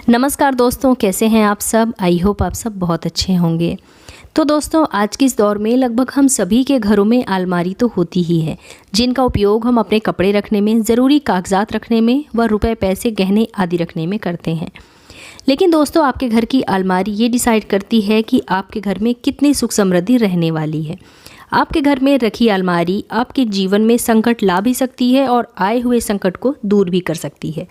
नमस्कार दोस्तों, कैसे हैं आप सब। आई होप आप सब बहुत अच्छे होंगे। तो दोस्तों, आज के इस दौर में लगभग हम सभी के घरों में अलमारी तो होती ही है, जिनका उपयोग हम अपने कपड़े रखने में, ज़रूरी कागजात रखने में व रुपए पैसे गहने आदि रखने में करते हैं। लेकिन दोस्तों, आपके घर की अलमारी ये डिसाइड करती है कि आपके घर में कितनी सुख समृद्धि रहने वाली है। आपके घर में रखी अलमारी आपके जीवन में संकट ला भी सकती है और आए हुए संकट को दूर भी कर सकती है।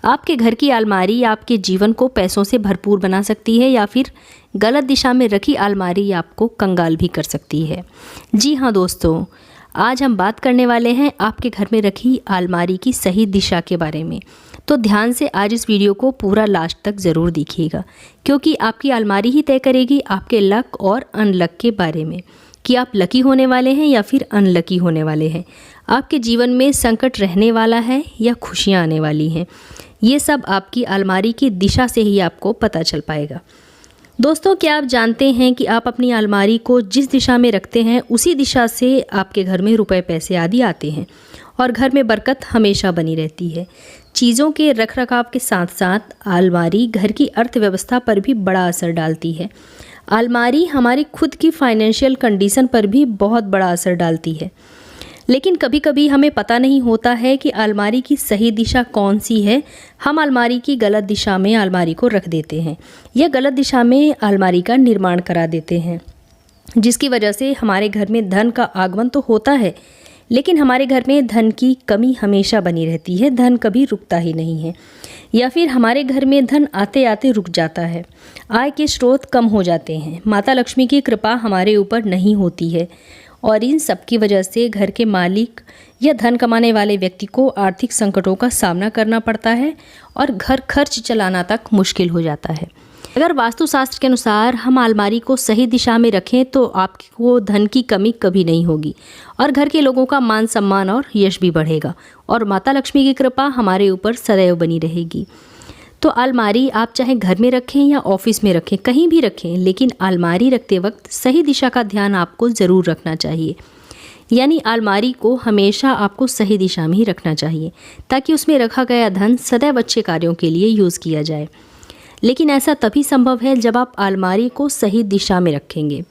आपके घर की अलमारी आपके जीवन को पैसों से भरपूर बना सकती है या फिर गलत दिशा में रखी अलमारी आपको कंगाल भी कर सकती है। जी हाँ दोस्तों, आज हम बात करने वाले हैं आपके घर में रखी अलमारी की सही दिशा के बारे में। तो ध्यान से आज इस वीडियो को पूरा लास्ट तक ज़रूर देखिएगा, क्योंकि आपकी अलमारी ही तय करेगी आपके लक और अनलक के बारे में, कि आप लकी होने वाले हैं या फिर अनलकी होने वाले हैं। आपके जीवन में संकट रहने वाला है या खुशियाँ आने वाली हैं। ये सब आपकी अलमारी की दिशा से ही आपको पता चल पाएगा। दोस्तों, क्या आप जानते हैं कि आप अपनी अलमारी को जिस दिशा में रखते हैं उसी दिशा से आपके घर में रुपए पैसे आदि आते हैं और घर में बरकत हमेशा बनी रहती है। चीज़ों के रख रखाव के साथ साथ अलमारी घर की अर्थव्यवस्था पर भी बड़ा असर डालती है। अलमारी हमारी खुद की फाइनेंशियल कंडीशन पर भी बहुत बड़ा असर डालती है। लेकिन कभी कभी हमें पता नहीं होता है कि अलमारी की सही दिशा कौन सी है। हम अलमारी की गलत दिशा में अलमारी को रख देते हैं या गलत दिशा में अलमारी का निर्माण करा देते हैं, जिसकी वजह से हमारे घर में धन का आगमन तो होता है, लेकिन हमारे घर में धन की कमी हमेशा बनी रहती है। धन कभी रुकता ही नहीं है, या फिर हमारे घर में धन आते आते रुक जाता है। आय के स्रोत कम हो जाते हैं। माता लक्ष्मी की कृपा हमारे ऊपर नहीं होती है और इन सब की वजह से घर के मालिक या धन कमाने वाले व्यक्ति को आर्थिक संकटों का सामना करना पड़ता है और घर खर्च चलाना तक मुश्किल हो जाता है। अगर वास्तुशास्त्र के अनुसार हम अलमारी को सही दिशा में रखें तो आपको धन की कमी कभी नहीं होगी और घर के लोगों का मान सम्मान और यश भी बढ़ेगा और माता लक्ष्मी की कृपा हमारे ऊपर सदैव बनी रहेगी। तो अलमारी आप चाहे घर में रखें या ऑफिस में रखें, कहीं भी रखें, लेकिन अलमारी रखते वक्त सही दिशा का ध्यान आपको ज़रूर रखना चाहिए। यानी अलमारी को हमेशा आपको सही दिशा में ही रखना चाहिए ताकि उसमें रखा गया धन सदैव अच्छे कार्यों के लिए यूज़ किया जाए। लेकिन ऐसा तभी संभव है जब आप अलमारी को सही दिशा में रखेंगे।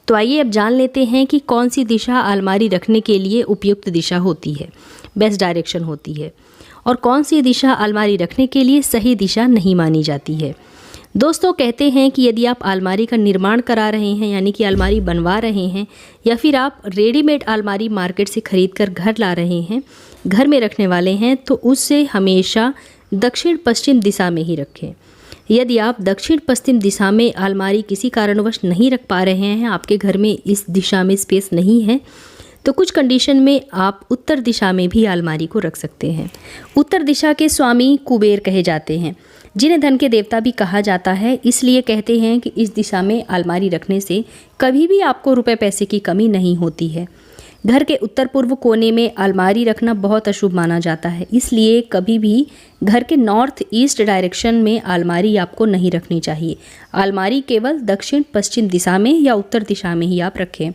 तो आइए अब जान लेते हैं कि कौन सी दिशा अलमारी रखने के लिए उपयुक्त दिशा होती है, बेस्ट डायरेक्शन होती है, और कौन सी दिशा अलमारी रखने के लिए सही दिशा नहीं मानी जाती है। दोस्तों, कहते हैं कि यदि आप अलमारी का निर्माण करा रहे हैं, यानी कि अलमारी बनवा रहे हैं, या फिर आप रेडीमेड अलमारी मार्केट से खरीद कर घर ला रहे हैं, घर में रखने वाले हैं, तो उससे हमेशा दक्षिण पश्चिम दिशा में ही रखें। यदि आप दक्षिण पश्चिम दिशा में अलमारी किसी कारणवश नहीं रख पा रहे हैं, आपके घर में इस दिशा में स्पेस नहीं है, तो कुछ कंडीशन में आप उत्तर दिशा में भी अलमारी को रख सकते हैं। उत्तर दिशा के स्वामी कुबेर कहे जाते हैं, जिन्हें धन के देवता भी कहा जाता है। इसलिए कहते हैं कि इस दिशा में अलमारी रखने से कभी भी आपको रुपए पैसे की कमी नहीं होती है। घर के उत्तर पूर्व कोने में अलमारी रखना बहुत अशुभ माना जाता है, इसलिए कभी भी घर के नॉर्थ ईस्ट डायरेक्शन में अलमारी आपको नहीं रखनी चाहिए। अलमारी केवल दक्षिण पश्चिम दिशा में या उत्तर दिशा में ही आप रखें।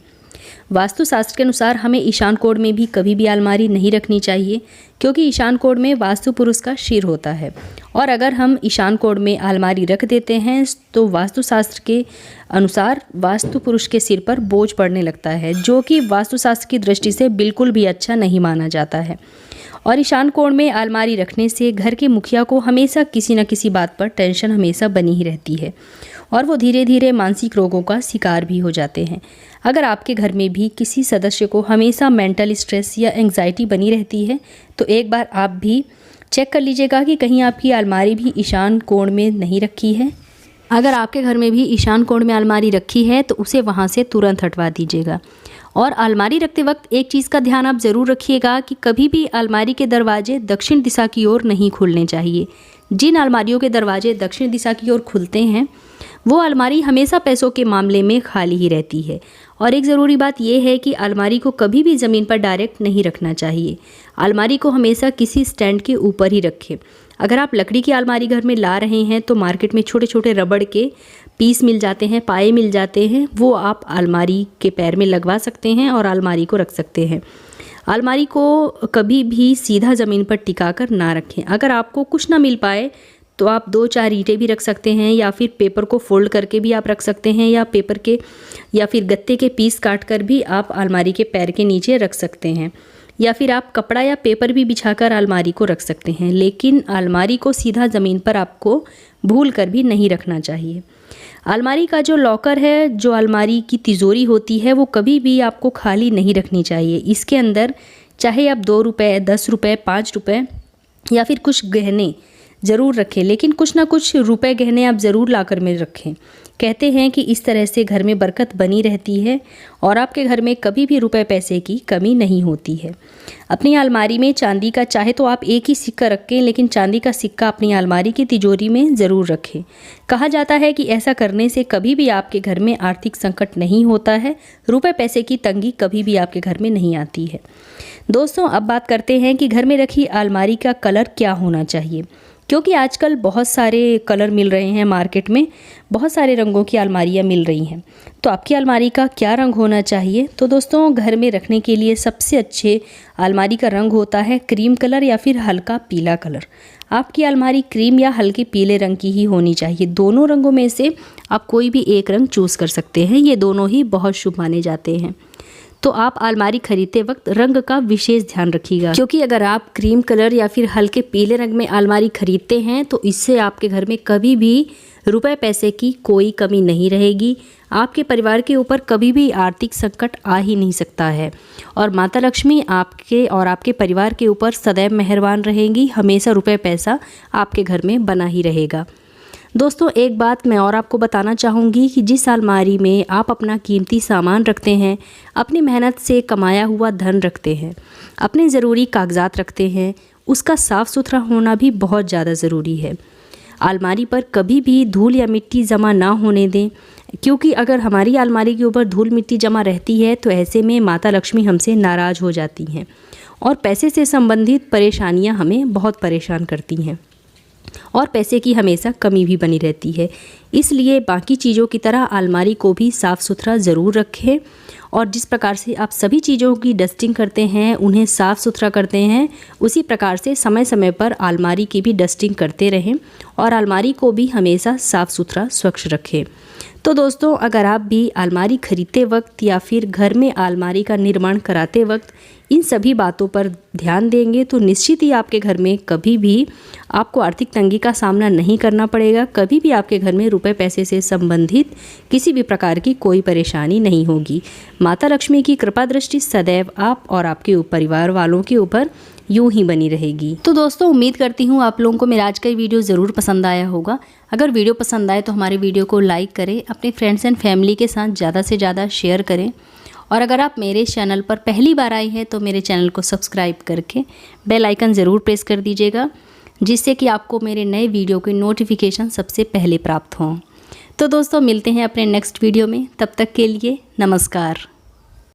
वास्तुशास्त्र के अनुसार हमें ईशान कोण में भी कभी भी अलमारी नहीं रखनी चाहिए, क्योंकि ईशान कोण में वास्तु पुरुष का सिर होता है और अगर हम ईशान कोण में अलमारी रख देते हैं तो वास्तुशास्त्र के अनुसार वास्तु पुरुष के सिर पर बोझ पड़ने लगता है, जो कि वास्तुशास्त्र की दृष्टि से बिल्कुल भी अच्छा नहीं माना जाता है। और ईशान कोण में अलमारी रखने से घर के मुखिया को हमेशा किसी न किसी बात पर टेंशन हमेशा बनी ही रहती है और वो धीरे धीरे मानसिक रोगों का शिकार भी हो जाते हैं। अगर आपके घर में भी किसी सदस्य को हमेशा मेंटल स्ट्रेस या एंग्जाइटी बनी रहती है, तो एक बार आप भी चेक कर लीजिएगा कि कहीं आपकी अलमारी भी ईशान कोण में नहीं रखी है। अगर आपके घर में भी ईशान कोण में अलमारी रखी है तो उसे वहाँ से तुरंत हटवा दीजिएगा। और अलमारी रखते वक्त एक चीज़ का ध्यान आप ज़रूर रखिएगा कि कभी भी अलमारी के दरवाजे दक्षिण दिशा की ओर नहीं खुलने चाहिए। जिन अलमारियों के दरवाजे दक्षिण दिशा की ओर खुलते हैं वो अलमारी हमेशा पैसों के मामले में खाली ही रहती है। और एक ज़रूरी बात यह है कि अलमारी को कभी भी ज़मीन पर डायरेक्ट नहीं रखना चाहिए। अलमारी को हमेशा किसी स्टैंड के ऊपर ही रखें। अगर आप लकड़ी की अलमारी घर में ला रहे हैं तो मार्केट में छोटे छोटे रबड़ के पीस मिल जाते हैं, पाए मिल जाते हैं, वो आप अलमारी के पैर में लगवा सकते हैं और अलमारी को रख सकते हैं। अलमारी को कभी भी सीधा ज़मीन पर टिका कर ना रखें। अगर आपको कुछ ना मिल पाए तो आप 2-4 ईंटें भी रख सकते हैं, या फिर पेपर को फोल्ड करके भी आप रख सकते हैं, या पेपर के या फिर गत्ते के पीस काट कर भी आप अलमारी के पैर के नीचे रख सकते हैं, या फिर आप कपड़ा या पेपर भी बिछाकर अलमारी को रख सकते हैं। लेकिन अलमारी को सीधा ज़मीन पर आपको भूल कर भी नहीं रखना चाहिए। अलमारी का जो लॉकर है, जो अलमारी की तिजोरी होती है, वो कभी भी आपको खाली नहीं रखनी चाहिए। इसके अंदर चाहे आप 2 रुपये, 10 रुपये, 5 रुपये या फिर कुछ गहने ज़रूर रखें, लेकिन कुछ ना कुछ रुपए गहने आप ज़रूर लाकर में रखें। कहते हैं कि इस तरह से घर में बरकत बनी रहती है और आपके घर में कभी भी रुपए पैसे की कमी नहीं होती है। अपनी अलमारी में चांदी का चाहे तो आप एक ही सिक्का रखें, लेकिन चांदी का सिक्का अपनी अलमारी की तिजोरी में ज़रूर रखें। कहा जाता है कि ऐसा करने से कभी भी आपके घर में आर्थिक संकट नहीं होता है, रुपए पैसे की तंगी कभी भी आपके घर में नहीं आती है। दोस्तों, अब बात करते हैं कि घर में रखी अलमारी का कलर क्या होना चाहिए, क्योंकि आजकल बहुत सारे कलर मिल रहे हैं मार्केट में, बहुत सारे रंगों की अलमारियाँ मिल रही हैं। तो आपकी अलमारी का क्या रंग होना चाहिए? तो दोस्तों, घर में रखने के लिए सबसे अच्छे अलमारी का रंग होता है क्रीम कलर या फिर हल्का पीला कलर। आपकी अलमारी क्रीम या हल्के पीले रंग की ही होनी चाहिए। दोनों रंगों में से आप कोई भी एक रंग चूज़ कर सकते हैं, ये दोनों ही बहुत शुभ माने जाते हैं। तो आप अलमारी खरीदते वक्त रंग का विशेष ध्यान रखिएगा, क्योंकि अगर आप क्रीम कलर या फिर हल्के पीले रंग में अलमारी खरीदते हैं तो इससे आपके घर में कभी भी रुपए पैसे की कोई कमी नहीं रहेगी। आपके परिवार के ऊपर कभी भी आर्थिक संकट आ ही नहीं सकता है और माता लक्ष्मी आपके और आपके परिवार के ऊपर सदैव मेहरबान रहेंगी। हमेशा रुपए पैसा आपके घर में बना ही रहेगा। दोस्तों, एक बात मैं और आपको बताना चाहूँगी कि जिस अलमारी में आप अपना कीमती सामान रखते हैं, अपनी मेहनत से कमाया हुआ धन रखते हैं, अपने ज़रूरी कागजात रखते हैं, उसका साफ़ सुथरा होना भी बहुत ज़्यादा ज़रूरी है। अलमारी पर कभी भी धूल या मिट्टी जमा ना होने दें, क्योंकि अगर हमारी अलमारी के ऊपर धूल मिट्टी जमा रहती है तो ऐसे में माता लक्ष्मी हमसे नाराज़ हो जाती हैं और पैसे से संबंधित परेशानियाँ हमें बहुत परेशान करती हैं और पैसे की हमेशा कमी भी बनी रहती है। इसलिए बाकी चीज़ों की तरह अलमारी को भी साफ़ सुथरा ज़रूर रखें और जिस प्रकार से आप सभी चीज़ों की डस्टिंग करते हैं, उन्हें साफ़ सुथरा करते हैं, उसी प्रकार से समय समय पर अलमारी की भी डस्टिंग करते रहें और अलमारी को भी हमेशा साफ़ सुथरा स्वच्छ रखें। तो दोस्तों, अगर आप भी अलमारी खरीदते वक्त या फिर घर में अलमारी का निर्माण कराते वक्त इन सभी बातों पर ध्यान देंगे तो निश्चित ही आपके घर में कभी भी आपको आर्थिक तंगी का सामना नहीं करना पड़ेगा। कभी भी आपके घर में रुपए पैसे से संबंधित किसी भी प्रकार की कोई परेशानी नहीं होगी। माता लक्ष्मी की कृपा दृष्टि सदैव आप और आपके परिवार वालों के ऊपर यूं ही बनी रहेगी। तो दोस्तों, उम्मीद करती हूँ आप लोगों को मेरा आज का वीडियो ज़रूर पसंद आया होगा। अगर वीडियो पसंद आए तो हमारे वीडियो को लाइक करें, अपने फ्रेंड्स एंड फैमिली के साथ ज़्यादा से ज़्यादा शेयर करें और अगर आप मेरे चैनल पर पहली बार आए हैं तो मेरे चैनल को सब्सक्राइब करके बेल आइकन ज़रूर प्रेस कर दीजिएगा, जिससे कि आपको मेरे नए वीडियो की नोटिफिकेशन सबसे पहले प्राप्त हों। तो दोस्तों, मिलते हैं अपने नेक्स्ट वीडियो में। तब तक के लिए नमस्कार।